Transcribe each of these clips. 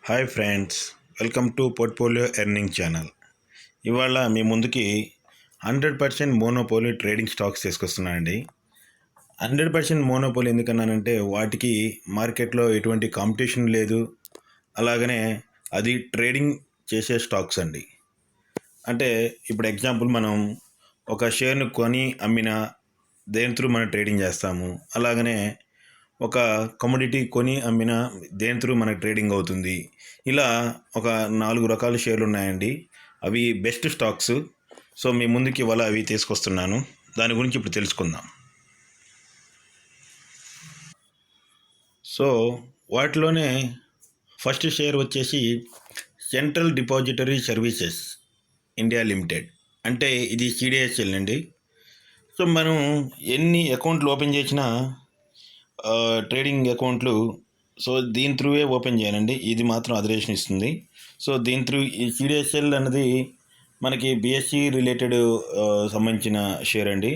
Hi friends, welcome to portfolio earning channel. ఇవాళ మీ ముందుకి 100% monopoly trading stocks తీసుకొస్తున్నానండి. 100% monopoly ఎందుకన్నానంటే వాటికి మార్కెట్లో ఎటువంటి కాంపిటీషన్ లేదు. అలాగనే అది ట్రేడింగ్ చేసే స్టాక్స్ అండి. అంటే ఇప్పుడు ఎగ్జాంపుల్ మనం ఒక షేర్ను కొని అమ్మిన దేని త్రూ మనం ట్రేడింగ్ చేస్తాము. అలాగనే ఒక కమోడిటీ కొని అమ్మిన దేని త్రూ మనకు ట్రేడింగ్ అవుతుంది. ఇలా ఒక 4 రకాల షేర్లు ఉన్నాయండి. అవి బెస్ట్ స్టాక్స్. సో మీ ముందుకి ఇవాళ అవి తీసుకొస్తున్నాను. దాని గురించి ఇప్పుడు తెలుసుకుందాం. సో వాటిలోనే ఫస్ట్ షేర్ వచ్చేసి central depository services India limited. అంటే ఇది సిడిఎస్ఎల్ అండి. సో మనం ఎన్ని అకౌంట్లు ఓపెన్ చేసినా ట్రేడింగ్ అకౌంట్లు సో దీని త్రూవే ఓపెన్ చేయాలండి. ఇది మాత్రం అదరేషన్ ఇస్తుంది. సో దీని త్రూ ఈ సిడిఎస్ఎల్ అన్నది మనకి బిఎస్సి రిలేటెడ్ సంబంధించిన షేర్ అండి.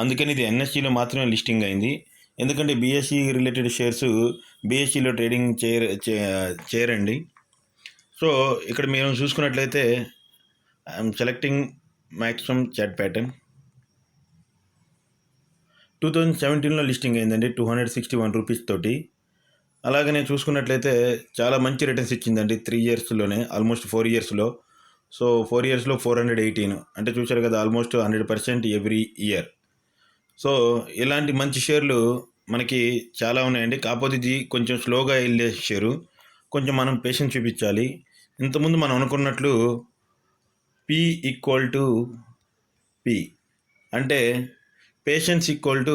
అందుకని ఇది ఎన్ఎస్సిలో మాత్రమే లిస్టింగ్ అయింది. ఎందుకంటే బిఎస్సి రిలేటెడ్ షేర్స్ బిఎస్సిలో ట్రేడింగ్ చేయరండి. సో ఇక్కడ మేము చూసుకున్నట్లయితే I'm selecting maximum chart pattern. 2017లో లిస్టింగ్ అయిందండి 261 రూపీస్ తోటి. అలాగనే చూసుకున్నట్లయితే చాలా మంచి రిటర్న్స్ ఇచ్చిందండి 3 ఇయర్స్లోనే, ఆల్మోస్ట్ 4 ఇయర్స్లో. సో 4 ఇయర్స్లో 418, అంటే చూశారు కదా, ఆల్మోస్ట్ 100% ఎవ్రీ ఇయర్. సో ఇలాంటి మంచి షేర్లు మనకి చాలా ఉన్నాయండి. కాకపోతే ఇది కొంచెం స్లోగా వెళ్ళే షేరు, కొంచెం మనం పేషెన్స్ చూపించాలి. ఇంతకుముందు మనం అనుకున్నట్లు పి ఈక్వల్ టు పి, అంటే పేషెన్స్ ఈక్వల్ టు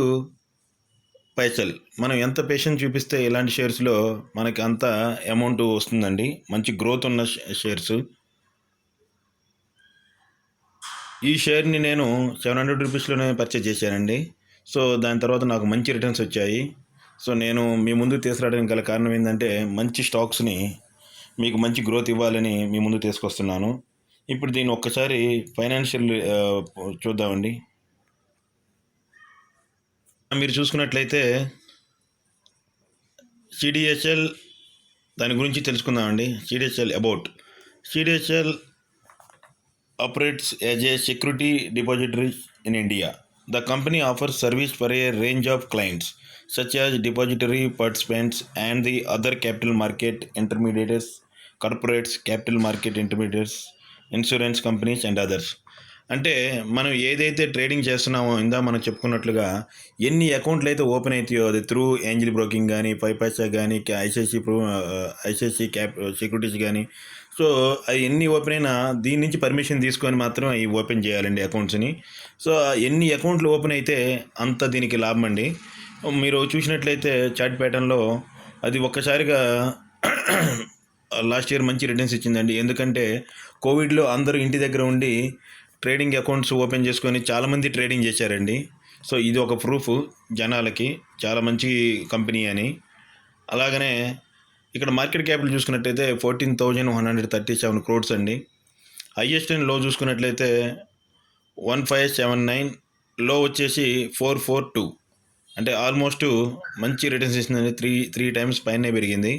పైసల్. మనం ఎంత పేషెన్స్ చూపిస్తే ఇలాంటి షేర్స్లో మనకి అంత అమౌంట్ వస్తుందండి. మంచి గ్రోత్ ఉన్న షేర్స్. ఈ షేర్ని నేను 700 రూపీస్లోనే పర్చేజ్ చేశానండి. సో దాని తర్వాత నాకు మంచి రిటర్న్స్ వచ్చాయి. సో నేను మీ ముందుకు తీసుకురావడానికి గల కారణం ఏంటంటే మంచి స్టాక్స్ని మీకు మంచి గ్రోత్ ఇవ్వాలని మీ ముందు తీసుకొస్తున్నాను. ఇప్పుడు దీన్ని ఒక్కసారి ఫైనాన్షియల్ చూద్దామండి. మీరు చూసుకున్నట్లయితే సిడిఎస్ఎల్ దాని గురించి తెలుసుకుందామండి. CDSL operates as a security depository in India. The company offers service for a range of clients such as depository participants and the other capital market intermediaries, corporates, capital market intermediaries, insurance companies and others. అంటే మనం ఏదైతే trading చేస్తున్నామో మనం చెప్పుకున్నట్లుగా ఎన్ని అకౌంట్లు అయితే open అవుతాయో అది త్రూ ఏంజిల్ బ్రోకింగ్ కానీ, 5 పైసా కానీ, ఐసిఐసి క్యాప్ సెక్యూరిటీస్ కానీ, సో అవి ఎన్ని ఓపెన్ అయినా దీని నుంచి పర్మిషన్ తీసుకొని మాత్రం అవి ఓపెన్ చేయాలండి అకౌంట్స్ని. సో ఎన్ని అకౌంట్లు ఓపెన్ అయితే అంత దీనికి లాభం అండి. మీరు చూసినట్లయితే చార్ట్ ప్యాటర్న్లో అది ఒక్కసారిగా లాస్ట్ ఇయర్ మంచి రిటర్న్స్ ఇచ్చిందండి. ఎందుకంటే కోవిడ్లో అందరూ ఇంటి దగ్గర ఉండి ట్రేడింగ్ అకౌంట్స్ ఓపెన్ చేసుకొని చాలామంది ట్రేడింగ్ చేశారండి. సో ఇది ఒక ప్రూఫ్ జనాలకి చాలా మంచి కంపెనీ అని. అలాగనే ఇక్కడ మార్కెట్ క్యాపిటల్ చూసుకున్నట్లయితే 14,137 crores అండి. హైయెస్ట్ అండ్ లో చూసుకున్నట్లయితే 1579, లో వచ్చేసి 442, అంటే ఆల్మోస్ట్ మంచి రిటర్న్స్ ఇస్తుందండి. త్రీ టైమ్స్ పైనే పెరిగింది.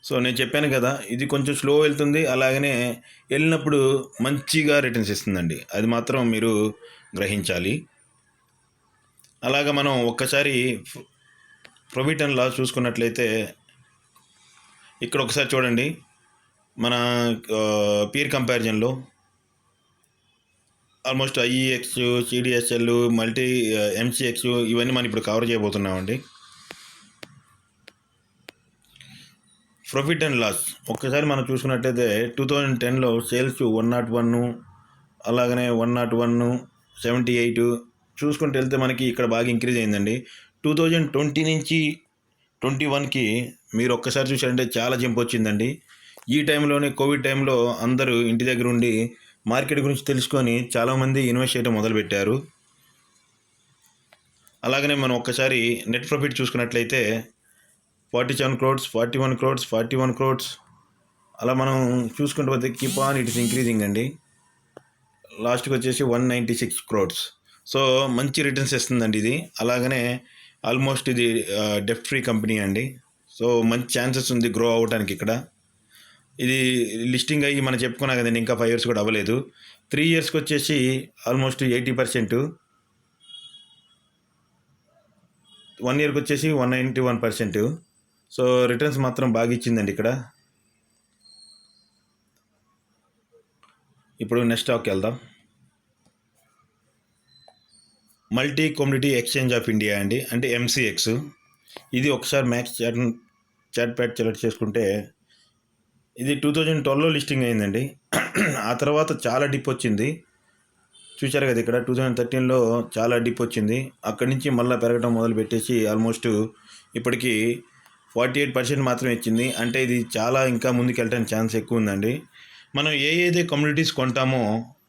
సో నేను చెప్పాను కదా, ఇది కొంచెం స్లో వెళ్తుంది, అలాగనే వెళ్ళినప్పుడు మంచిగా రిటర్న్స్ ఇస్తుందండి. అది మాత్రం మీరు గ్రహించాలి. అలాగ మనం ఒక్కసారి ప్రాఫిట్ అండ్ లాస్ చూసుకున్నట్లయితే ఇక్కడ ఒకసారి చూడండి. మన పీర్ కంపారిజన్లో almost IEX, CDSL, multi MCX ఇవన్నీ మనం ఇప్పుడు కవర్ చేయబోతున్నామండి. ప్రాఫిట్ అండ్ లాస్ ఒక్కసారి మనం చూసుకున్నట్టయితే 2010లో సేల్స్ 101, అలాగనే 101, 78 చూసుకుంటూ వెళ్తే మనకి ఇక్కడ బాగా ఇంక్రీజ్ అయిందండి. 2020 నుంచి 21కి మీరు ఒక్కసారి చూసారంటే చాలా జంప్ వచ్చిందండి. ఈ టైంలోనే కోవిడ్ టైంలో అందరూ ఇంటి దగ్గర ఉండి మార్కెట్ గురించి తెలుసుకొని చాలామంది ఇన్వెస్ట్ చేయడం మొదలుపెట్టారు. అలాగనే మనం ఒక్కసారి నెట్ ప్రాఫిట్ చూసుకున్నట్లయితే 47 crores, 41 crores, 41 crores, అలా మనం చూసుకుంటూ పోతే keep on it is increasing అండి. లాస్ట్కి వచ్చేసి 196 crores. సో మంచి రిటర్న్స్ ఇస్తుందండి ఇది. అలాగనే ఆల్మోస్ట్ ఇది డెఫ్ట్ ఫ్రీ కంపెనీ అండి. సో మంచి ఛాన్సెస్ ఉంది గ్రో అవ్వడానికి ఇక్కడ. ఇది లిస్టింగ్ అయ్యి మనం చెప్పుకున్నా కదండి, ఇంకా 5 ఇయర్స్ కూడా అవ్వలేదు. 3 ఇయర్స్కి వచ్చేసి ఆల్మోస్ట్ 80%, 1 ఇయర్కి వచ్చేసి 191%. సో రిటర్న్స్ మాత్రం బాగా ఇచ్చిందండి ఇక్కడ. ఇప్పుడు నెక్స్ట్ స్టాక్కి వెళ్దాం. Multi community exchange of India అండి, అంటే ఎంసీఎక్స్. ఇది ఒకసారి మ్యాక్స్ చాట్ ప్యాడ్ సెలెక్ట్ చేసుకుంటే ఇది 2012లో లిస్టింగ్ అయిందండి. ఆ తర్వాత చాలా డిప్ వచ్చింది, చూశారు కదా ఇక్కడ. 2013లో చాలా డిప్ వచ్చింది, అక్కడి నుంచి మళ్ళీ పెరగడం మొదలు పెట్టేసి ఆల్మోస్ట్ ఇప్పటికీ 48% మాత్రమే ఇచ్చింది. అంటే ఇది చాలా ఇంకా ముందుకు వెళ్ళడానికి ఛాన్స్ ఎక్కువ ఉందండి. మనం ఏదైతే కమ్యూనిటీస్ కొంటామో,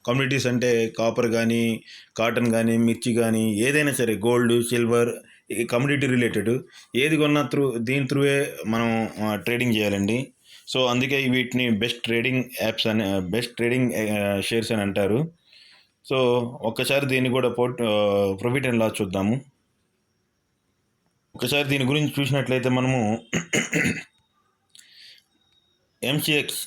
కమ్యూనిటీస్ అంటే కాపర్ కానీ, కాటన్ కానీ, మిర్చి కానీ, ఏదైనా సరే, గోల్డ్, సిల్వర్, ఈ కమ్యూనిటీ రిలేటెడ్ ఏది కొన్నా దీని త్రూవే మనం ట్రేడింగ్ చేయాలండి. సో అందుకే వీటిని బెస్ట్ ట్రేడింగ్ యాప్స్ అని, బెస్ట్ ట్రేడింగ్ షేర్స్ అని అంటారు. సో ఒక్కసారి దీన్ని కూడా ప్రాఫిట్ అండ్ లాస్ చూద్దాము. ఒకసారి దీని గురించి చూసినట్లయితే మనము MCX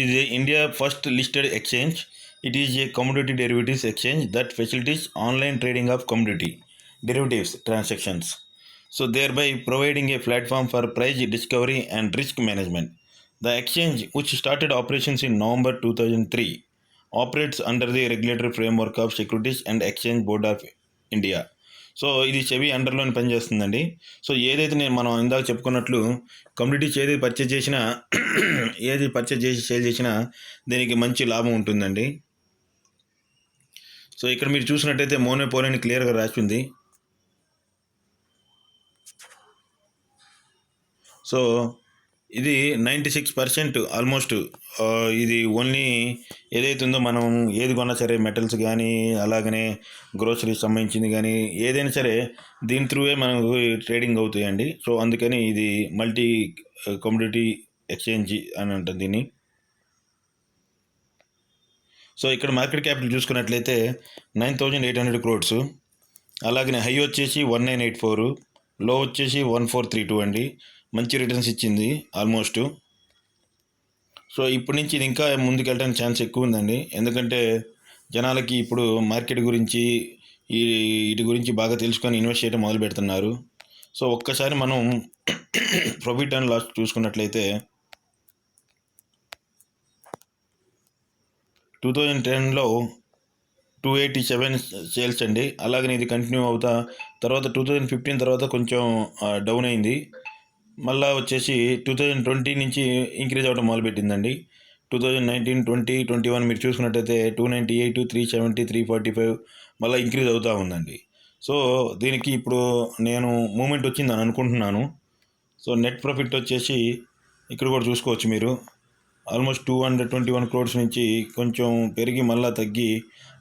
is India first listed exchange. It is a commodity derivatives exchange that facilitates online trading of commodity derivatives transactions. So thereby providing a platform for price discovery and risk management. The exchange, which started operations in November 2003, operates under the regulatory framework of Securities and Exchange Board of India. So ఇది SEBI అండర్లోని పనిచేస్తుందండి. So ఏదైతే మనం ఇందాక చెప్పుకున్నట్లు communities ఏది purchase చేసినా ఏది purchase చేసి sale చేసినా దీనికి మంచి లాభం ఉంటుందండి. సో ఇక్కడ మీరు చూసినట్టయితే మోనోపోలీ అని క్లియర్గా రాసి ఉంది. సో ఇది 96% ఆల్మోస్ట్. ఇది ఓన్లీ ఏదైతే ఉందో మనం ఏది కొన్నా సరే, మెటల్స్ కానీ, అలాగనే గ్రోసరీస్ సంబంధించింది కానీ, ఏదైనా సరే దీని త్రూవే మనకు ట్రేడింగ్ అవుతాయండి. సో అందుకని ఇది మల్టీ కమ్యూనిటీ ఎక్స్చేంజ్ అని అంటుంది దీన్ని. సో ఇక్కడ మార్కెట్ క్యాపిటల్ చూసుకున్నట్లయితే 9,800 crores, అలాగనే హై వచ్చేసి 1984, లో వచ్చేసి 1432 అండి. మంచి రిటర్న్స్ ఇచ్చింది ఆల్మోస్ట్. సో ఇప్పటి నుంచి ఇది ఇంకా ముందుకు వెళ్ళడానికి ఛాన్స్ ఎక్కువ ఉందండి, ఎందుకంటే జనాలకి ఇప్పుడు మార్కెట్ గురించి, వీటి గురించి బాగా తెలుసుకొని ఇన్వెస్ట్ చేయడం మొదలు పెడుతున్నారు. సో ఒక్కసారి మనం ప్రాఫిట్ అండ్ లాస్ చూసుకున్నట్లయితే 2010లో 287 సేల్స్ అండి. అలాగనే ఇది కంటిన్యూ అవుతా తర్వాత 2015 తర్వాత కొంచెం డౌన్ అయింది. మళ్ళీ వచ్చేసి 2020 నుంచి ఇంక్రీజ్ అవ్వడం మొదలుపెట్టిందండి. 2019, 20, 21 మీరు చూసుకున్నట్టయితే 298, 370, 345 మళ్ళీ ఇంక్రీజ్ అవుతూ ఉందండి. సో దీనికి ఇప్పుడు నేను మూమెంట్ వచ్చిందని అనుకుంటున్నాను. సో నెట్ ప్రాఫిట్ వచ్చేసి ఇక్కడ కూడా చూసుకోవచ్చు మీరు, ఆల్మోస్ట్ 221 crores నుంచి కొంచెం పెరిగి మళ్ళీ తగ్గి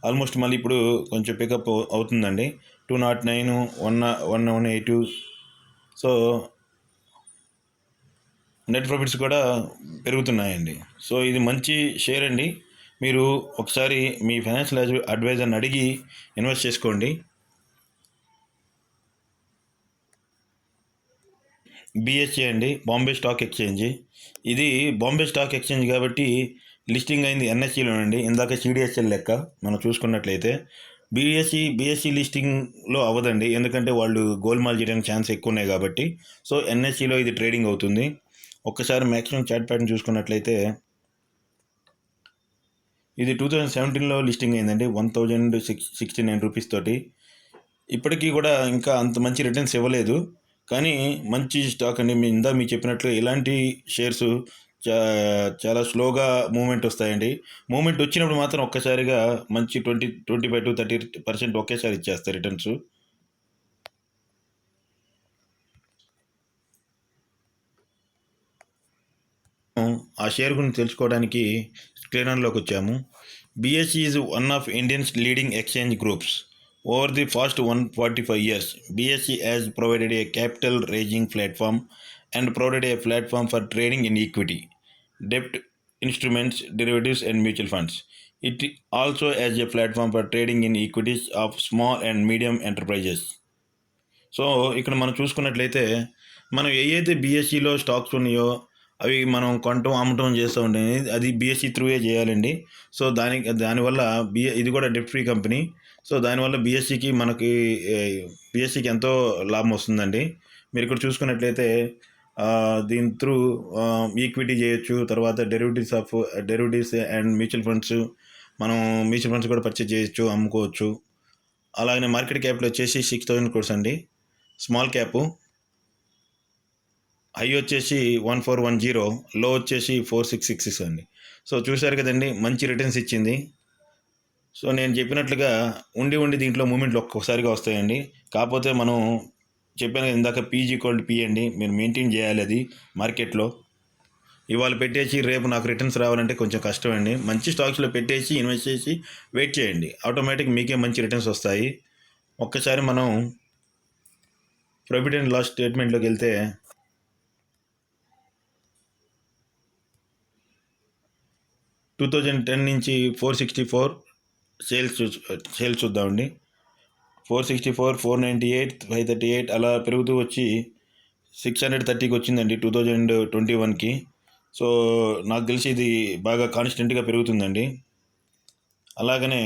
ఆల్మోస్ట్ మళ్ళీ ఇప్పుడు కొంచెం పికప్ అవుతుందండి. 209, 118. సో నెట్ ప్రాఫిట్స్ కూడా పెరుగుతున్నాయండి. సో ఇది మంచి షేర్ అండి. మీరు ఒకసారి మీ ఫైనాన్షియల్ అడ్వైజర్ని అడిగి ఇన్వెస్ట్ చేసుకోండి. బిఎస్సి అండి, బాంబే స్టాక్ ఎక్స్చేంజ్. ఇది బాంబే స్టాక్ ఎక్స్చేంజ్ కాబట్టి లిస్టింగ్ అయింది ఎన్ఎస్సిలోనండి. ఇందాక సిడిఎస్ఎల్ లెక్క మనం చూసుకున్నట్లయితే బిఎస్సి లిస్టింగ్లో అవ్వదండి, ఎందుకంటే వాళ్ళు గోల్మాల్ చేయడానికి ఛాన్స్ ఎక్కువ ఉన్నాయి కాబట్టి. సో ఎన్ఎస్సిలో ఇది ట్రేడింగ్ అవుతుంది. ఒక్కసారి మ్యాక్సిమం చాట్ ప్యాటర్న్ చూసుకున్నట్లయితే ఇది 2017లో లిస్టింగ్ అయిందండి 1,069 రూపీస్ తోటి. ఇప్పటికీ కూడా ఇంకా అంత మంచి రిటర్న్స్ ఇవ్వలేదు, కానీ మంచి స్టాక్ అండి. మీకు చెప్పినట్లు ఇలాంటి షేర్స్ చాలా స్లోగా మూమెంట్ వస్తాయండి. మూమెంట్ వచ్చినప్పుడు మాత్రం ఒక్కసారిగా మంచి 25 to 30% ఒకేసారి ఇచ్చేస్తాయి రిటర్న్స్. ఆ షేర్ గురించి తెలుసుకోవడానికి స్క్రీన్లోకి వచ్చాము. BSc is one of Indians leading exchange groups. Over the past 145 years, BSE has provided a capital raising platform and provided a platform for trading in equity, debt instruments, derivatives, and mutual funds. It also has a platform for trading in equities of small and medium enterprises. So ఇక్కడ మనం చూసుకున్నట్లయితే మనం ఏవైతే బీఎస్సీలో stocks ఉన్నాయో అవి మనం కొనటం అమ్మటం చేస్తూ ఉంటాయి. అది బీఎస్సీ త్రూయే చేయాలండి. సో దానివల్ల ఇది కూడా డెట్ ఫ్రీ కంపెనీ. సో దానివల్ల బీఎస్సీకి ఎంతో లాభం వస్తుందండి. మీరు ఇక్కడ చూసుకున్నట్లయితే దీని త్రూ ఈక్విటీ చేయొచ్చు, తర్వాత డెరివేటివ్స్ అండ్ మ్యూచువల్ ఫండ్స్, మనం మ్యూచువల్ ఫండ్స్ కూడా పర్చేజ్ చేయొచ్చు, అమ్ముకోవచ్చు. అలాగనే మార్కెట్ క్యాపిటల్ వచ్చేసి 6,000 crores అండి. స్మాల్ క్యాపు, హై వచ్చేసి 1410, లో వచ్చేసి 4666 అండి. సో చూశారు కదండి, మంచి రిటర్న్స్ ఇచ్చింది. సో నేను చెప్పినట్లుగా ఉండి దీంట్లో మూమెంట్లు ఒక్కొక్కసారిగా వస్తాయండి. కాకపోతే మనం చెప్పాను కదా ఇందాక, పీ అండి, మీరు మెయింటైన్ చేయాలి అది మార్కెట్లో. ఇవాళ పెట్టేసి రేపు నాకు రిటర్న్స్ రావాలంటే కొంచెం కష్టం అండి. మంచి స్టాక్స్లో పెట్టేసి ఇన్వెస్ట్ చేసి వెయిట్ చేయండి, ఆటోమేటిక్ మీకే మంచి రిటర్న్స్ వస్తాయి. ఒక్కసారి మనం ప్రాఫిట్ అండ్ లాస్ స్టేట్మెంట్లోకి వెళ్తే 2010 నుంచి 464 సేల్స్ చూద్దామండి. 464, 498, 538 అలా పెరుగుతూ వచ్చి 630కి వచ్చిందండి 2021కి. సో నాకు తెలిసి ఇది బాగా కాన్స్టెంట్గా పెరుగుతుందండి. అలాగనే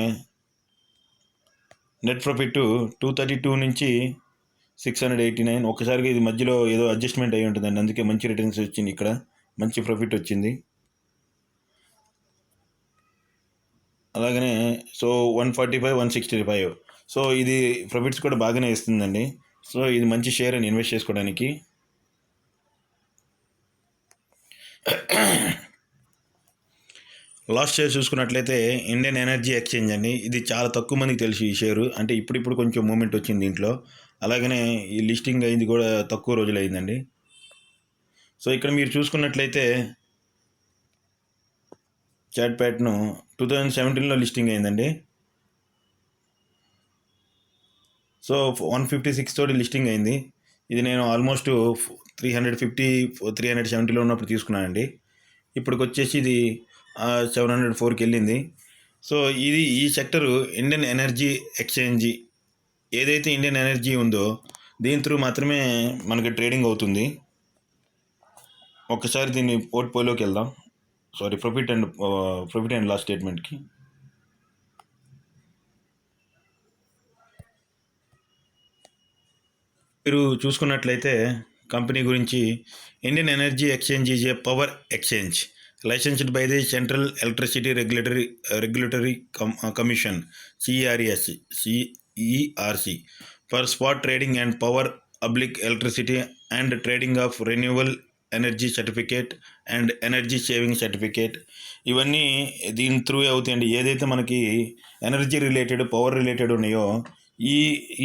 నెట్ ప్రాఫిట్ 232 నుంచి 689. ఒక్కసారిగా ఇది మధ్యలో ఏదో అడ్జస్ట్మెంట్ అయి ఉంటుందండి, అందుకే మంచి రిటర్న్స్ వచ్చింది, ఇక్కడ మంచి ప్రాఫిట్ వచ్చింది. అలాగనే సో 145, 165. సో ఇది ప్రాఫిట్స్ కూడా బాగానే ఇస్తుందండి. సో ఇది మంచి షేర్ అని ఇన్వెస్ట్ చేసుకోవడానికి. లాస్ట్ షేర్ చూసుకున్నట్లయితే ఇండియన్ ఎనర్జీ ఎక్స్చేంజ్ అండి. ఇది చాలా తక్కువ మందికి తెలుసు ఈ షేరు, అంటే ఇప్పుడు కొంచెం మూమెంట్ వచ్చింది దీంట్లో. అలాగనే ఈ లిస్టింగ్ అయింది కూడా తక్కువ రోజులు అయిందండి. సో ఇక్కడ మీరు చూసుకున్నట్లయితే చాట్ ప్యాట్ను 2017లో లిస్టింగ్ అయిందండి. సో 156 తోటి లిస్టింగ్ అయింది. ఇది నేను ఆల్మోస్ట్ 350, 370లో ఉన్నప్పుడు తీసుకున్నానండి. ఇప్పటికి వచ్చేసి ఇది 704కి వెళ్ళింది. సో ఈ సెక్టరు ఇండియన్ ఎనర్జీ ఎక్స్చేంజ్, ఏదైతే ఇండియన్ ఎనర్జీ ఉందో దీని త్రూ మాత్రమే మనకి ట్రేడింగ్ అవుతుంది. ఒకసారి దీన్ని పోర్ట్ఫోలియోకి వెళ్దాం. ప్రాఫిట్ అండ్ లాస్ స్టేట్మెంట్కి. మీరు చూసుకున్నట్లయితే కంపెనీ గురించి, Indian energy exchange is a power exchange licensed by the central electricity regulatory commission CERC for spot trading and power electricity and trading of renewable energy certificate and energy saving certificate. ఇవన్నీ దీని through అవుతాయండి. ఏదైతే మనకి energy related, power related ఉన్నాయో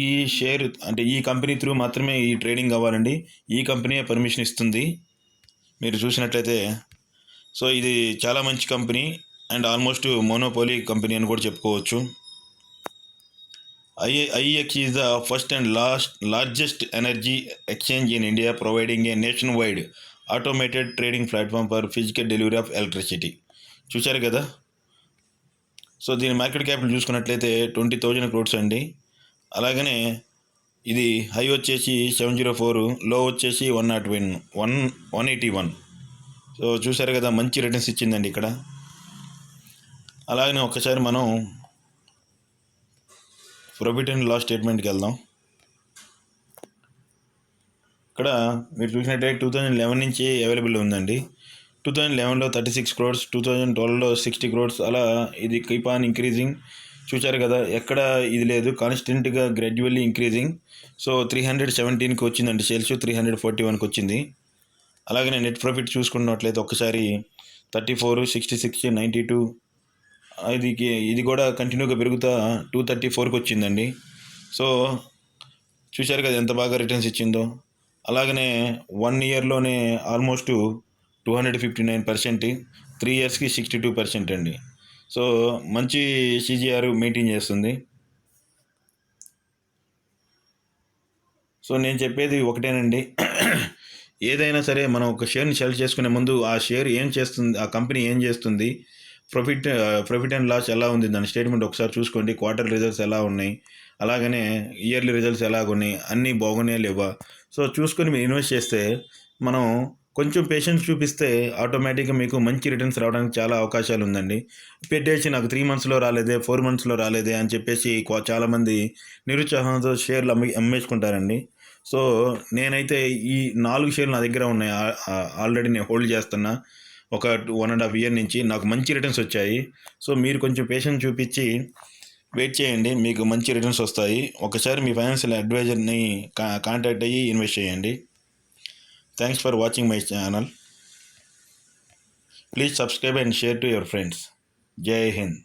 ఈ share అంటే ఈ company through మాత్రమే ఈ ట్రేడింగ్ అవ్వాలండి. ఈ కంపెనీ పర్మిషన్ ఇస్తుంది. మీరు చూసినట్లయితే సో ఇది చాలా మంచి company and almost monopoly company అని కూడా చెప్పుకోవచ్చు. IEX is the first and largest energy exchange in India, providing a nationwide automated trading platform for physical delivery of electricity. చూశారు కదా. సో దీని మార్కెట్ క్యాపిటల్ చూసుకున్నట్లయితే 20,000 crores అండి. అలాగనే ఇది హై వచ్చేసి 704, లో వచ్చేసి 181. సో చూశారు కదా, మంచి రిటర్న్స్ ఇచ్చిందండి ఇక్కడ. అలాగనే ఒకసారి మనం ప్రాఫిట్ అండ్ లాస్ స్టేట్మెంట్కి వెళ్దాం. ఇక్కడ మీరు చూసినట్టయితే 2011 నుంచి అవైలబుల్ ఉందండి. 2011లో 36 crores, 2012లో 60 crores, అలా ఇది కీప్ ఆన్ ఇంక్రీజింగ్. చూశారు కదా, ఎక్కడ ఇది లేదు, కాన్స్టెంట్గా గ్రాడ్యువల్లీ ఇంక్రీజింగ్. సో 317కి వచ్చిందండి సేల్స్, 341కి వచ్చింది. అలాగనే నెట్ ప్రాఫిట్ చూసుకున్నట్లయితే ఒకసారి 34, 66, 92, ఇది కూడా కంటిన్యూగా పెరుగుతా 234కి వచ్చిందండి. సో చూశారు కదా ఎంత బాగా రిటర్న్స్ ఇచ్చిందో. అలాగనే 1 yearలోనే ఆల్మోస్ట్ 259%, 3 yearsకి 62% అండి. సో మంచి CGR మెయింటైన్ చేస్తుంది. సో నేను చెప్పేది ఒకటేనండి, ఏదైనా సరే మనం ఒక షేర్ని సెలెక్ట్ చేసుకునే ముందు ఆ షేర్ ఏం చేస్తుంది, ఆ కంపెనీ ఏం చేస్తుంది, ప్రాఫిట్ అండ్ లాస్ ఎలా ఉంది, దాని స్టేట్మెంట్ ఒకసారి చూసుకోండి. క్వార్టర్ రిజల్ట్స్ ఎలా ఉన్నాయి, అలాగనే ఇయర్లీ రిజల్ట్స్ ఎలాగున్నాయి, అన్నీ బాగున్నాయా లేవా. సో చూసుకొని మీరు ఇన్వెస్ట్ చేస్తే మనం కొంచెం పేషెన్స్ చూపిస్తే ఆటోమేటిక్గా మీకు మంచి రిటర్న్స్ రావడానికి చాలా అవకాశాలు ఉందండి. పెట్టేసి నాకు 3 మంత్స్‌లో రాలేదే, 4 మంత్స్‌లో రాలేదే అని చెప్పేసి చాలామంది నిరుత్సాహంతో షేర్లు అమ్మేసుకుంటారండి. సో నేనైతే ఈ 4 షేర్లు నా దగ్గర ఉన్నాయి. ఆల్రెడీ నేను హోల్డ్ చేస్తున్నా. ఒక 1½ ఇయర్ నుంచి నాకు మంచి రిటర్న్స్ వచ్చాయి. సో మీరు కొంచెం పేషెన్స్ చూపించి వెయిట్ చేయండి, మీకు మంచి రిటర్న్స్ వస్తాయి. ఒకసారి మీ ఫైనాన్షియల్ అడ్వైజర్ని కాంటాక్ట్ అయ్యి ఇన్వెస్ట్ చేయండి. Thanks for watching my channel. Please subscribe and share to your friends. జై హింద్.